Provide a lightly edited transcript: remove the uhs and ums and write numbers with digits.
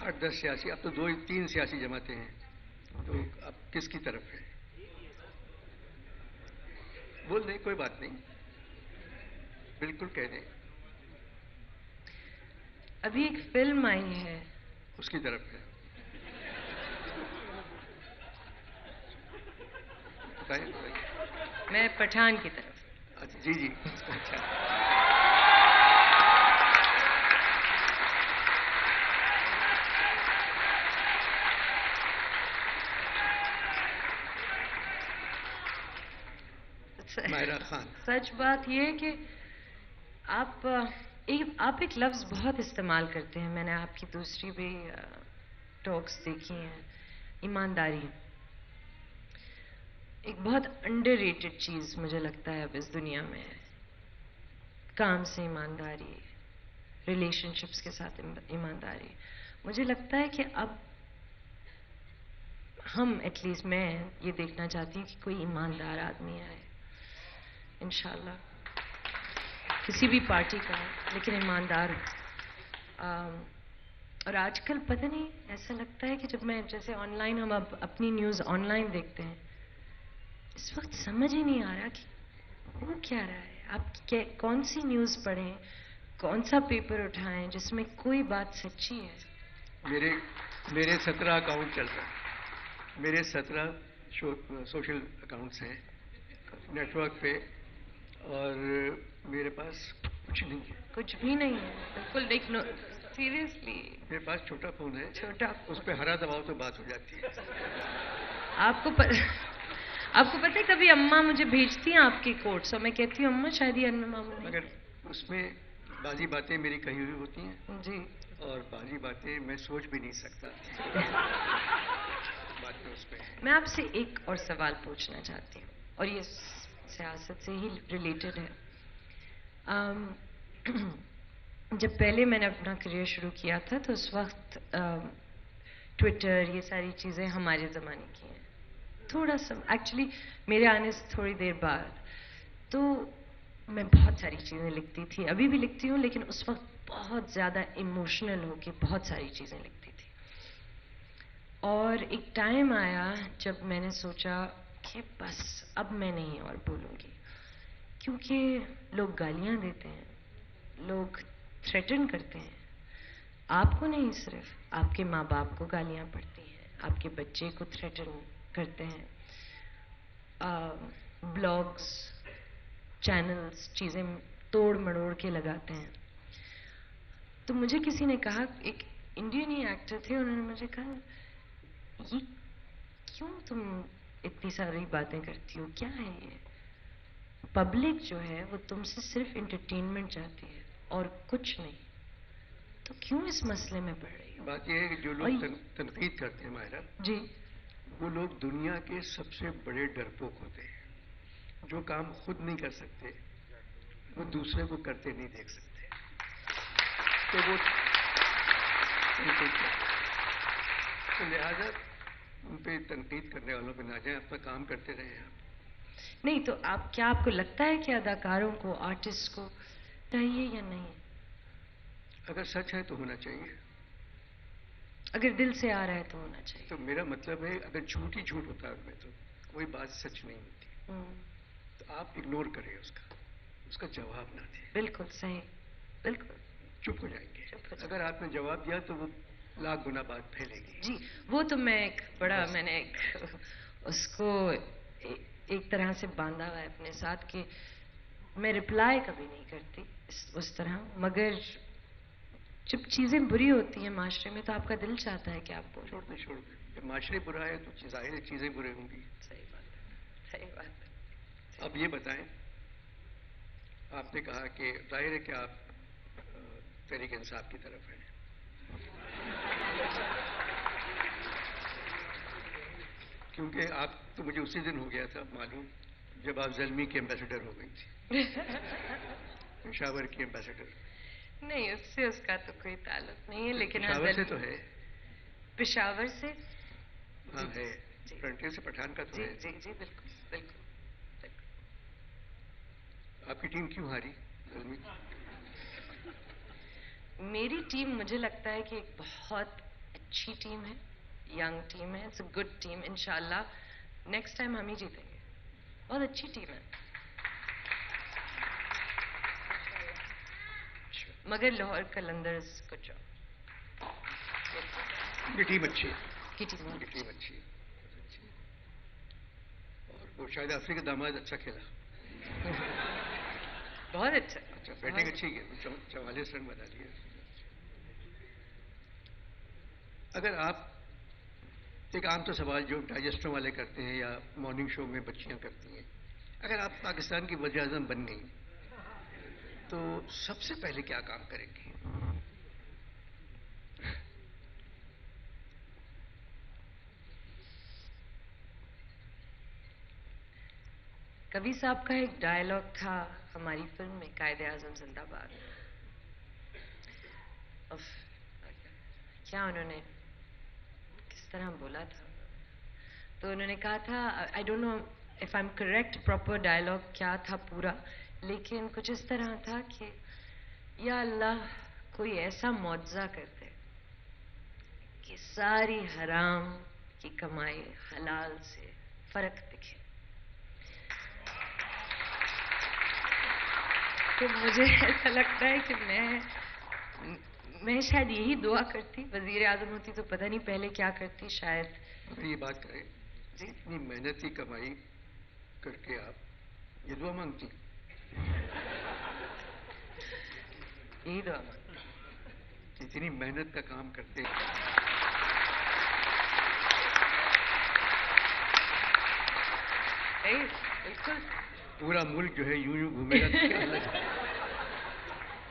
8-10 सियासी, अब तो 2-3 सियासी जमातें हैं, तो अब किसकी तरफ है? बोल दें, कोई बात नहीं, बिल्कुल कह दें। अभी एक फिल्म आई है, उसकी तरफ है, बताइए बताइए। मैं पठान की तरफ। अच्छा, जी जी, अच्छा। माहिरा खान। सच बात यह है कि आप एक लफ्ज़ बहुत इस्तेमाल करते हैं, मैंने आपकी दूसरी भी टॉक्स देखी हैं, ईमानदारी। एक बहुत अंडररेटेड चीज़ मुझे लगता है अब इस दुनिया में है। काम से ईमानदारी, रिलेशनशिप्स के साथ ईमानदारी। मुझे लगता है कि अब हम, एटलीस्ट मैं ये देखना चाहती हूँ कि कोई ईमानदार आदमी आए, इंशाल्लाह, किसी भी पार्टी का, लेकिन ईमानदार हो। और आजकल पता नहीं, ऐसा लगता है कि जब मैं, जैसे ऑनलाइन हम अब अपनी न्यूज़ ऑनलाइन देखते हैं, इस वक्त समझ ही नहीं आ रहा कि वो क्या रहा है। आप कौन सी न्यूज़ पढ़ें, कौन सा पेपर उठाएं जिसमें कोई बात सच्ची है। मेरे 17 अकाउंट चल रहा है, मेरे 17 सोशल अकाउंट्स हैं नेटवर्क पे, और मेरे पास कुछ नहीं है। कुछ भी नहीं है, बिल्कुल। देख लो, सीरियसली मेरे पास छोटा फोन है, छोटा, उस पर हरा दबाओ तो बात हो जाती है। आपको पता है, कभी अम्मा मुझे भेजती हैं आपके कोट्स और मैं कहती हूँ अम्मा शायद ये अन्न मामू नहीं, मगर उसमें बाजी बातें मेरी कही हुई होती हैं जी, और बाजी बातें मैं सोच भी नहीं सकता। बात में उसमें मैं आपसे एक और सवाल पूछना चाहती हूँ, और ये सियासत से ही रिलेटेड है। जब पहले मैंने अपना करियर शुरू किया था तो उस वक्त ट्विटर, ये सारी चीज़ें हमारे ज़माने की हैं। थोड़ा सा एक्चुअली मेरे आने से थोड़ी देर बाद, तो मैं बहुत सारी चीज़ें लिखती थी, अभी भी लिखती हूँ, लेकिन उस वक्त बहुत ज़्यादा इमोशनल होके बहुत सारी चीज़ें लिखती थी। और एक टाइम आया जब मैंने सोचा कि बस अब मैं नहीं और बोलूँगी, क्योंकि लोग गालियाँ देते हैं, लोग थ्रेटन करते हैं। आपको नहीं, सिर्फ आपके माँ बाप को गालियाँ पड़ती हैं, आपके बच्चे को थ्रेटन करते हैं, ब्लॉग्स, चैनल्स चीज़ें तोड़ मड़ोड़ के लगाते हैं। तो मुझे किसी ने कहा, एक इंडियन ही एक्टर थे, उन्होंने मुझे कहा, ये क्यों तुम इतनी सारी बातें करती हो, क्या है ये? पब्लिक जो है वो तुमसे सिर्फ एंटरटेनमेंट चाहती है और कुछ नहीं, तो क्यों इस मसले में पड़ रही हो? बात यह है कि जो लोग तनकीद करते हैं मायरा जी, वो लोग दुनिया के सबसे बड़े डरपोक होते हैं। जो काम खुद नहीं कर सकते वो दूसरे को करते नहीं देख सकते, तो वो तनकीद करते हैं। तो लिहाजा उन पे तनकीद करने वालों पे ना जाए, अपना काम करते रहे आप। नहीं तो क्या आपको लगता है कि अदाकारों को, आर्टिस्ट को चाहिए या नहीं? अगर सच है तो होना चाहिए, अगर दिल से आ रहा है तो होना चाहिए। तो मेरा मतलब है अगर झूठ ही झूठ होता है उनमें तो कोई बात सच नहीं होती, तो आप इग्नोर करें उसका जवाब ना दें। बिल्कुल सही, बिल्कुल चुप हो जाएंगे। अगर आपने जवाब दिया तो वो लाख गुना बात फैलेगी। जी, वो तो मैं एक बड़ा, मैंने उसको एक तरह से बांधा हुआ है अपने साथ कि मैं रिप्लाई कभी नहीं करती उस तरह, मगर जब चीज़ें बुरी होती हैं माशरे में तो आपका दिल चाहता है कि आप बोलो। छोड़ दे। जब माशरे बुरा है तो जाहिर चीज़ें बुरी होंगी। सही बात है, सही बात है। अब ये बताएं, आपने कहा कि जाहिर है कि आप तहरीक इंसाफ की तरफ हैं, क्योंकि आप तो मुझे उसी दिन हो गया था मालूम जब आप ज़ल्मी की एम्बेसडर हो गई थी। पेशावर की एम्बेसडर। नहीं, उससे उसका तो कोई ताल्लुक नहीं है, लेकिन पेशावर से तो है। पेशावर से, हाँ है, फ्रंटियर से पठान का तो जी है। जी जी, बिल्कुल बिल्कुल। आपकी टीम क्यों हारी? मेरी टीम, मुझे लगता है कि एक बहुत अच्छी टीम है, यंग टीम है, इट्स अ गुड टीम. इंशाल्लाह नेक्स्ट टाइम हम ही जीतेंगे. बहुत अच्छी टीम है. मगर लाहौर कलंदर्स गुड जॉब. ये टीम अच्छी है. की टीम ये टीम अच्छी है. और वो शायद अफ्रीका दामाद अच्छा खेला. बहुत अच्छा. अच्छा, बैटिंग अच्छी है. 44 रन बना लिए. अगर आप एक आम तो सवाल जो डाइजेस्टों वाले करते हैं या मॉर्निंग शो में बच्चियां करती हैं, अगर आप पाकिस्तान की वज़ीर आज़म बन गई तो सबसे पहले क्या काम करेंगी? कबीर साहब का एक डायलॉग था हमारी फिल्म में कायदे आजम जिंदाबाद. क्या उन्होंने किस तरह बोला था? तो उन्होंने कहा था, I don't know if I am correct, proper dialogue क्या था पूरा, लेकिन कुछ इस तरह था कि या अल्लाह कोई ऐसा मुआवजा कर दे कि सारी हराम की कमाई हलाल से फर्क दिखे. तो मुझे ऐसा लगता है कि मैं शायद यही दुआ करती. वजीर आजम होती तो पता नहीं पहले क्या करती. शायद अगर ये बात करें जी, इतनी मेहनत की कमाई करके आप ये दुआ मांगती, यही दुआ मांगती. इतनी मेहनत का काम करते नहीं, बिल्कुल. पूरा मुल्क जो है यूं यूं घूमेगा तो क्या हालत है?